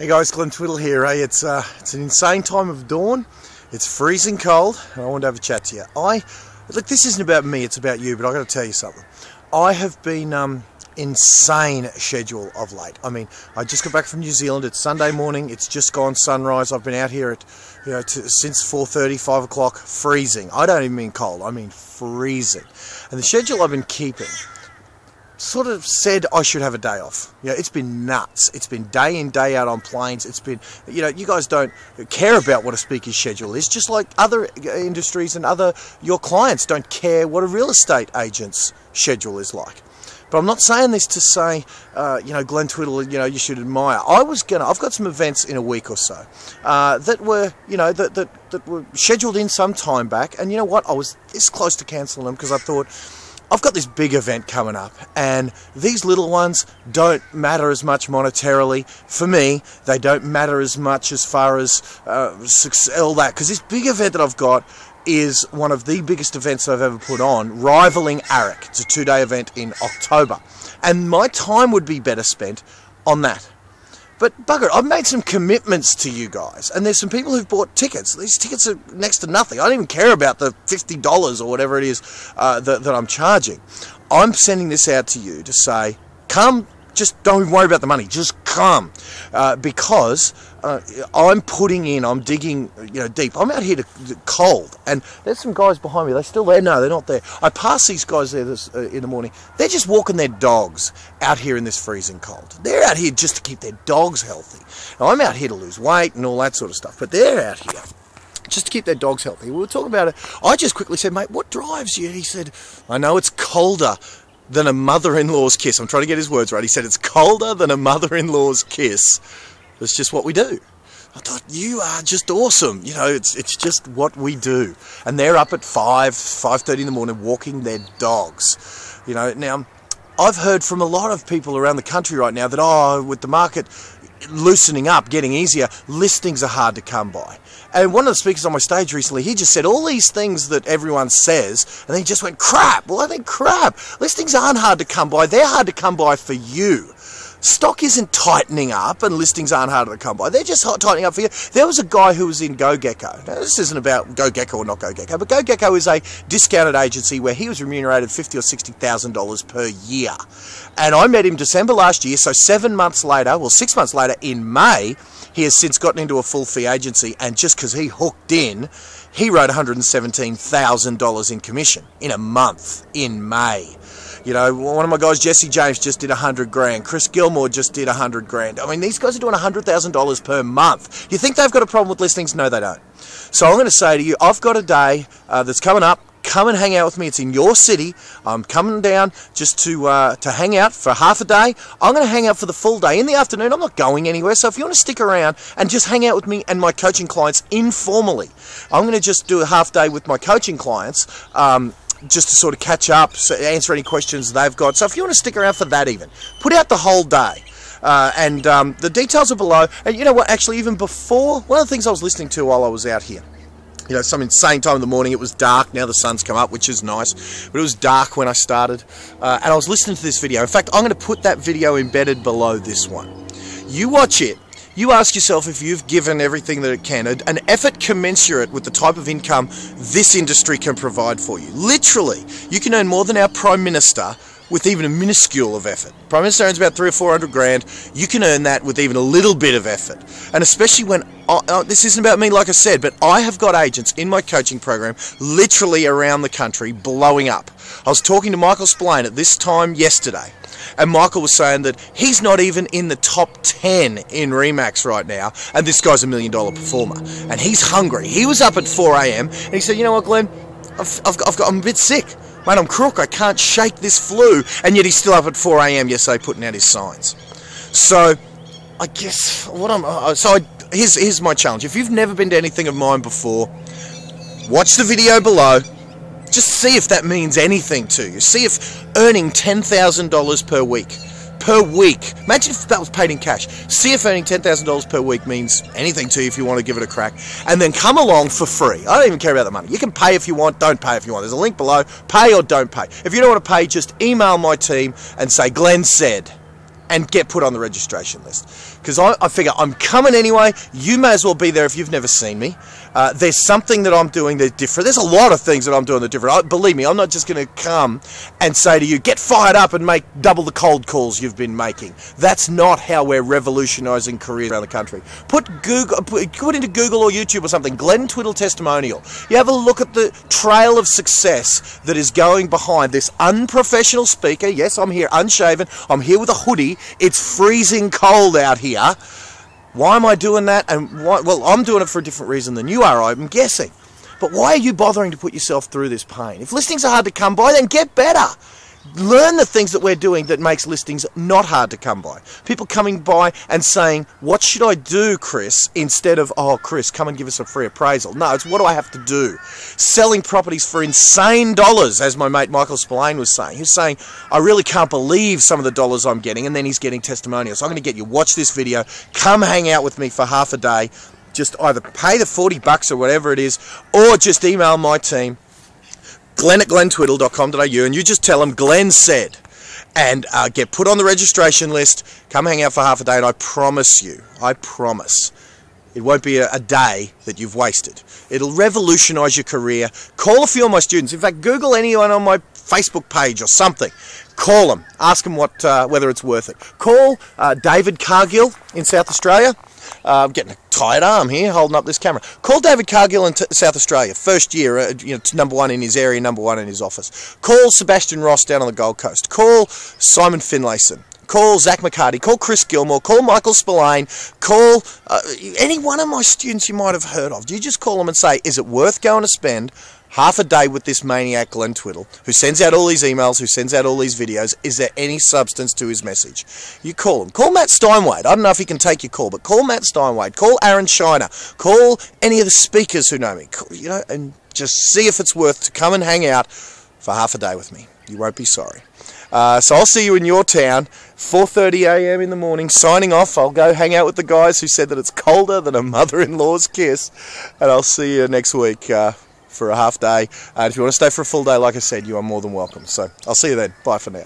Hey guys, Glenn Twiddle here. Hey, it's an insane time of dawn. It's freezing cold, and I want to have a chat to you. Look, this isn't about me, it's about you, but I've got to tell you something. I have been insane schedule of late. I mean, I just got back from New Zealand. It's Sunday morning. It's just gone sunrise. I've been out here at, since 4:30, 5 o'clock, freezing. I don't even mean cold. I mean freezing. And the schedule I've been keeping sort of said I should have a day off. It's been nuts. It's been day in, day out on planes. It's been, you guys don't care about what a speaker's schedule is, just like other industries and your clients don't care what a real estate agent's schedule is like. But I'm not saying this to say, Glenn Twiddle, you should admire. I've got some events in a week or so that were, that were scheduled in some time back, and you know what? I was this close to cancelling them because I thought, I've got this big event coming up, and these little ones don't matter as much monetarily. For me, they don't matter as much as far as all that, because this big event that I've got is one of the biggest events I've ever put on, rivaling ARIC. It's a 2-day event in October, and my time would be better spent on that. But bugger it, I've made some commitments to you guys, and there's some people who've bought tickets. These tickets are next to nothing. I don't even care about the $50 or whatever it is that I'm charging. I'm sending this out to you to say, come, just don't worry about the money, just come. Because I'm putting in, I'm digging deep. I'm out here cold, and there's some guys behind me. They're still there? No, they're not there. I passed these guys there in the morning. They're just walking their dogs out here in this freezing cold. They're out here just to keep their dogs healthy. Now, I'm out here to lose weight and all that sort of stuff, but they're out here just to keep their dogs healthy. We were talking about it. I just quickly said, mate, what drives you? He said, I know it's colder than a mother-in-law's kiss. I'm trying to get his words right. He said, it's colder than a mother-in-law's kiss. It's just what we do. I thought, you are just awesome. It's just what we do. And they're up at 5:30 in the morning walking their dogs. Now, I've heard from a lot of people around the country right now that, with the market loosening up, getting easier, listings are hard to come by. And one of the speakers on my stage recently, he just said all these things that everyone says, and then he just went, crap. Well, I think crap. Listings aren't hard to come by. They're hard to come by for you. Stock isn't tightening up, and listings aren't harder to come by. They're just tightening up for you. There was a guy who was in GoGecko. Now, this isn't about GoGecko or not GoGecko, but GoGecko is a discounted agency where he was remunerated $50,000 or $60,000 per year. And I met him December last year, so 7 months later, well, 6 months later, in May, he has since gotten into a full fee agency, and just because he hooked in, he wrote $117,000 in commission in a month in May. One of my guys, Jesse James, just did $100,000. Chris Gilmore just did $100,000. I mean, these guys are doing $100,000 per month. You think they've got a problem with listings? No, they don't. So I'm going to say to you, I've got a day that's coming up. Come and hang out with me. It's in your city. I'm coming down just to hang out for half a day. I'm going to hang out for the full day. In the afternoon, I'm not going anywhere. So if you want to stick around and just hang out with me and my coaching clients informally, I'm going to just do a half day with my coaching clients, just to sort of catch up, answer any questions they've got. So if you want to stick around for that even, put out the whole day. And the details are below. And you know what, actually, even before, one of the things I was listening to while I was out here, some insane time in the morning, it was dark, now the sun's come up, which is nice, but it was dark when I started, and I was listening to this video. In fact, I'm going to put that video embedded below this one. You watch it. You ask yourself if you've given everything that it can, an effort commensurate with the type of income this industry can provide for you. Literally, you can earn more than our Prime Minister with even a minuscule of effort. Prime Minister earns about $300,000 or $400,000. You can earn that with even a little bit of effort. And especially when, this isn't about me like I said, but I have got agents in my coaching program literally around the country blowing up. I was talking to Michael Spillane at this time yesterday, and Michael was saying that he's not even in the top 10 in Remax right now, and this guy's $1 million performer, and he's hungry. He was up at 4 a.m. and he said, you know what, Glenn, I'm a bit sick. Mate, I'm crook. I can't shake this flu. And yet he's still up at 4 a.m. yesterday putting out his signs. So, I guess here's my challenge. If you've never been to anything of mine before, watch the video below. Just see if that means anything to you. See if earning $10,000 per week. Imagine if that was paid in cash. See if earning $10,000 per week means anything to you if you want to give it a crack. And then come along for free. I don't even care about the money. You can pay if you want, don't pay if you want. There's a link below. Pay or don't pay. If you don't want to pay, just email my team and say, Glenn said. and get put on the registration list. Because I figure I'm coming anyway. You may as well be there if you've never seen me. There's something that I'm doing that's different. There's a lot of things that I'm doing that are different. Believe me, I'm not just going to come and say to you, get fired up and make double the cold calls you've been making. That's not how we're revolutionising careers around the country. Put into Google or YouTube or something, Glenn Twiddle testimonial. You have a look at the trail of success that is going behind this unprofessional speaker. Yes, I'm here unshaven. I'm here with a hoodie. It's freezing cold out here. Why am I doing that? And why? Well, I'm doing it for a different reason than you are, I'm guessing. But why are you bothering to put yourself through this pain? If listings are hard to come by, then get better. Learn the things that we're doing that makes listings not hard to come by. People coming by and saying, what should I do, Chris? Instead of, oh, Chris, come and give us a free appraisal. No, it's what do I have to do? Selling properties for insane dollars, as my mate Michael Spillane was saying. He was saying, I really can't believe some of the dollars I'm getting, and then he's getting testimonials. So I'm going to get you, watch this video, come hang out with me for half a day, just either pay the $40 or whatever it is, or just email my team, glenn@glenntwiddle.com.au, and you just tell them Glenn said, and get put on the registration list, come hang out for half a day, and I promise you, it won't be a day that you've wasted. It'll revolutionise your career. Call a few of my students. In fact, Google anyone on my Facebook page or something. Call them. Ask them whether it's worth it. Call David Cargill in South Australia. I'm getting a tired arm here holding up this camera. Call David Cargill in South Australia. First year, #1 in his area, #1 in his office. Call Sebastian Ross down on the Gold Coast. Call Simon Finlayson. Call Zach McCarty. Call Chris Gilmore. Call Michael Spillane. Call any one of my students you might have heard of. You just call them and say, is it worth going to spend half a day with this maniac Glenn Twiddle, who sends out all these emails, who sends out all these videos? Is there any substance to his message? You call him. Call Matt Steinwade. I don't know if he can take your call, but call Matt Steinwade. Call Aaron Shiner. Call any of the speakers who know me. And just see if it's worth to come and hang out for half a day with me. You won't be sorry. So I'll see you in your town, 4:30 a.m. in the morning, signing off. I'll go hang out with the guys who said that it's colder than a mother-in-law's kiss, and I'll see you next week for a half day. And if you want to stay for a full day, like I said, you are more than welcome. So I'll see you then. Bye for now.